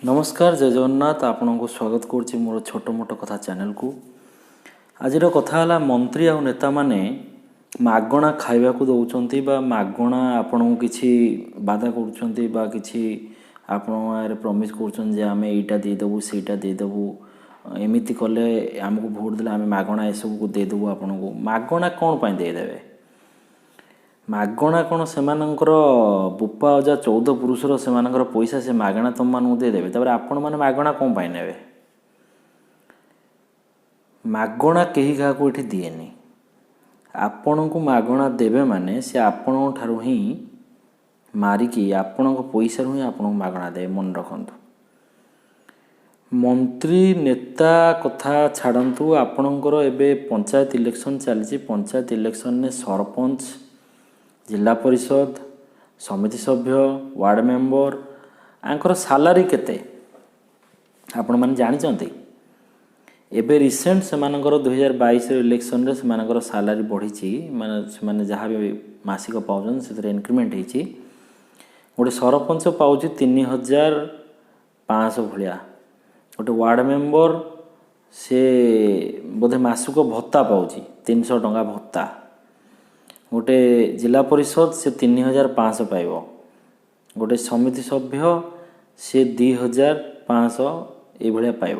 नमस्कार जय जगन्नाथ आपण को स्वागत करुच्ची मोर छोट मोट कथा चैनल को। आज कथा है मंत्री आ नेता माने मागणा खाइबा को दौरान बा मागणा आपण किसी बाधा कर किसी आपण प्रमिश कर यीटा देदेबू सेटा देदेबू एमती कले आमको भोट देले आम मागणा एसबू को देदेबू आपण को मागणा कौन पाई देदेवे मागणा कौन से बुपा अजा 14 पुरुषर से पैसा से मागणा तुम मानू देदेवे तापर आपण मैंने मागणा कौन पाई नेबे मागणा कहीं क्या ये दिएनी आपण को मागणा देवे माने से आपण ठारू ही मारिकी आपण पैसा ही आपण मागणा देवे मन रखंतु। मंत्री नेता कथा छाड़ू आपणकर एबे पंचायत इलेक्शन चली पंचायत इलेक्शन ने सरपंच जिला परिषद समिति सभ्य वार्ड मेंबर आंकर सालारी केते आपण माने जानिचंती एबे रिसेंट से 2022 इलेक्शन रे से सालारी बढ़ी माने जहाँ भी मासिक पाउछन से इनक्रीमेंट होती गोटे सरपंच पाउची 3500 भलिया गोटे वार्ड मेंबर से बोधे मासुक भत्ता पाउची 300 टंका भत्ता गोटे जिला परिषद से 3500 पाइब गोटे समिति सभ्य से 2500 ये पाइब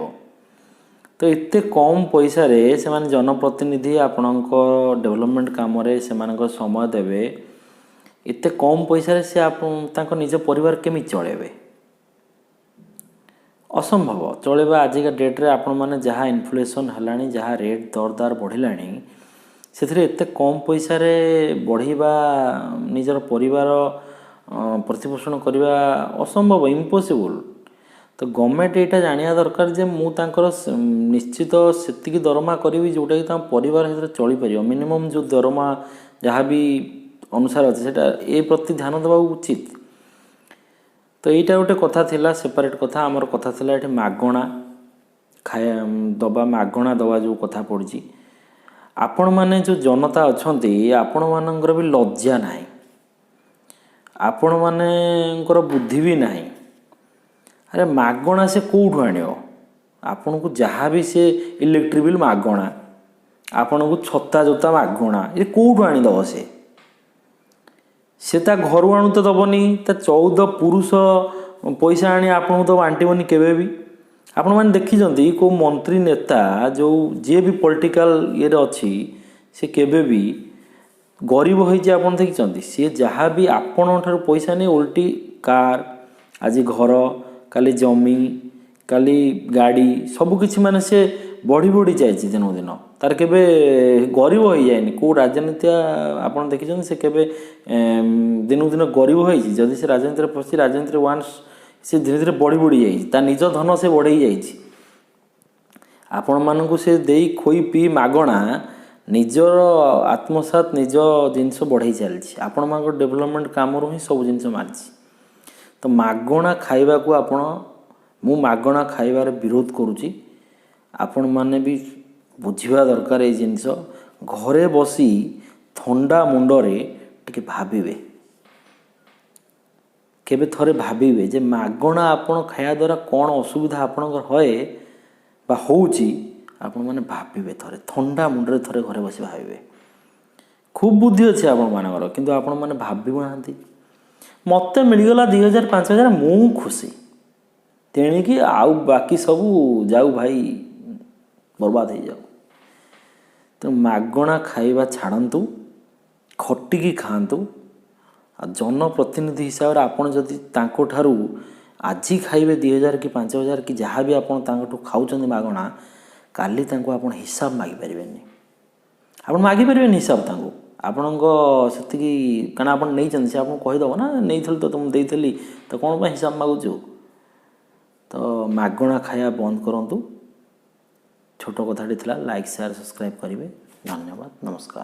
तो इतने कम पैसा रे से माने जनप्रतिनिधि आपणक डेवलपमेंट काम रे से समय देवे इतने कम पैसा रे से आप निज परिवार केमी चलेबे असंभव चलेबा आजिका डेट रे आपण माने जहाँ इन्फ्लेशन हलानी जहाँ रेट दरदार बढ़िलानी से एते कम पैसा रे बढ़ीबा निजर परिवार प्रतिपोषण करवा असंभव इम्पॉसिबल। तो गवर्नमेंट यहाँ जानिया दरकार जे मु तांकर निश्चित सेतिकी दरमा करी जोटा कि परिवार चली पार मिनिमम जो दरमा जहाँ भी अनुसार अच्छे से ए प्रति ध्यान देवा उचित। तो यहाँ गोटे कथा थिला सेपरेट कथा आमर कथा थिला ये मागणा खाए दबा मागणा दबा जो कथा पड़ी आपण माने जो जनता अच्छी आपण मानकर भी लज्जा ना आपण मानकर बुद्धि भी ना अरे मागणा से कौटू आण आपण को जहाँ भी से इलेक्ट्रिक बिल मागणा आपण को छत्ता जोता मागणा ये कौटू आनीदब से घर आणु तो दबनी 14 पुरुष पैसा आनी आपन तो बांटबनी केवे भी आपण मैंने देखी को मंत्री नेता जो जी भी पॉलिटिकल ये अच्छी से केबे भी गरीब होती आपन देखी सी जहाँ भी आपण ठार पैसा नहीं उल्टी कार आज घर काली जमी काली गाड़ी सबकि माने से बढ़ी बढ़ी जाए दिन दिन तार केबे गरीब हो जाए कौ राजनीति आपन देखी से केबे दिन दिन गरीब होती जदि से राजनीति पशि राजनीति वान्स से धीरे धीरे बढ़ी बढ़ी जाए निज धन से बढ़ई जाइए आपण मानू से दे खोई पी मागणा निजर आत्मसात निज जिनस बढ़ई चलती आपण मान डेवलपमेंट काम ही सब जिन मारी तो मागणा खाइबा को आपण मु मागणा खाइबार विरोध करुच्ची आपण माने भी बुझिबा दरकार ए जिनस घरे बसी थंडा मुंडरे टिके भाबिबे केबे थरे भाबिबे जे मागणा आपण खाया द्वारा कौन असुविधा आपणकर होए बा होउची आपण माने भाबिबे थरे थंडा मुंडरे थरे घरे बसी भाबिबे खूब बुद्धि अच्छे आपण मानकर किंतु आपण माने भाबिबो नांती मते मिलगला 2000 5000 मु खुशी तेणिकी आउ बाकी सब जाऊ भाई बर्बाद हो जाऊ। तो मागणा खाइबा छाड़ंतु खटिकी खांतु जनप्रतिनिधि हिसाब से आपड़ जदि ठारू आज खाइबे 2000 कि 5000 कि जहाँ भी आपठू खाऊँ मागणा काली आप हिसाब मागी पारे आप मागी पारे हिसाब आपण से कारण आप नहीं से आपको कहीदेव ना नहीं तो तुम देती तो कौन हिसाब मागुच तो मागणा खाया बंद करूँ। छोट कथाटी लाइक शेयर सब्सक्राइब करेंगे। धन्यवाद नमस्कार।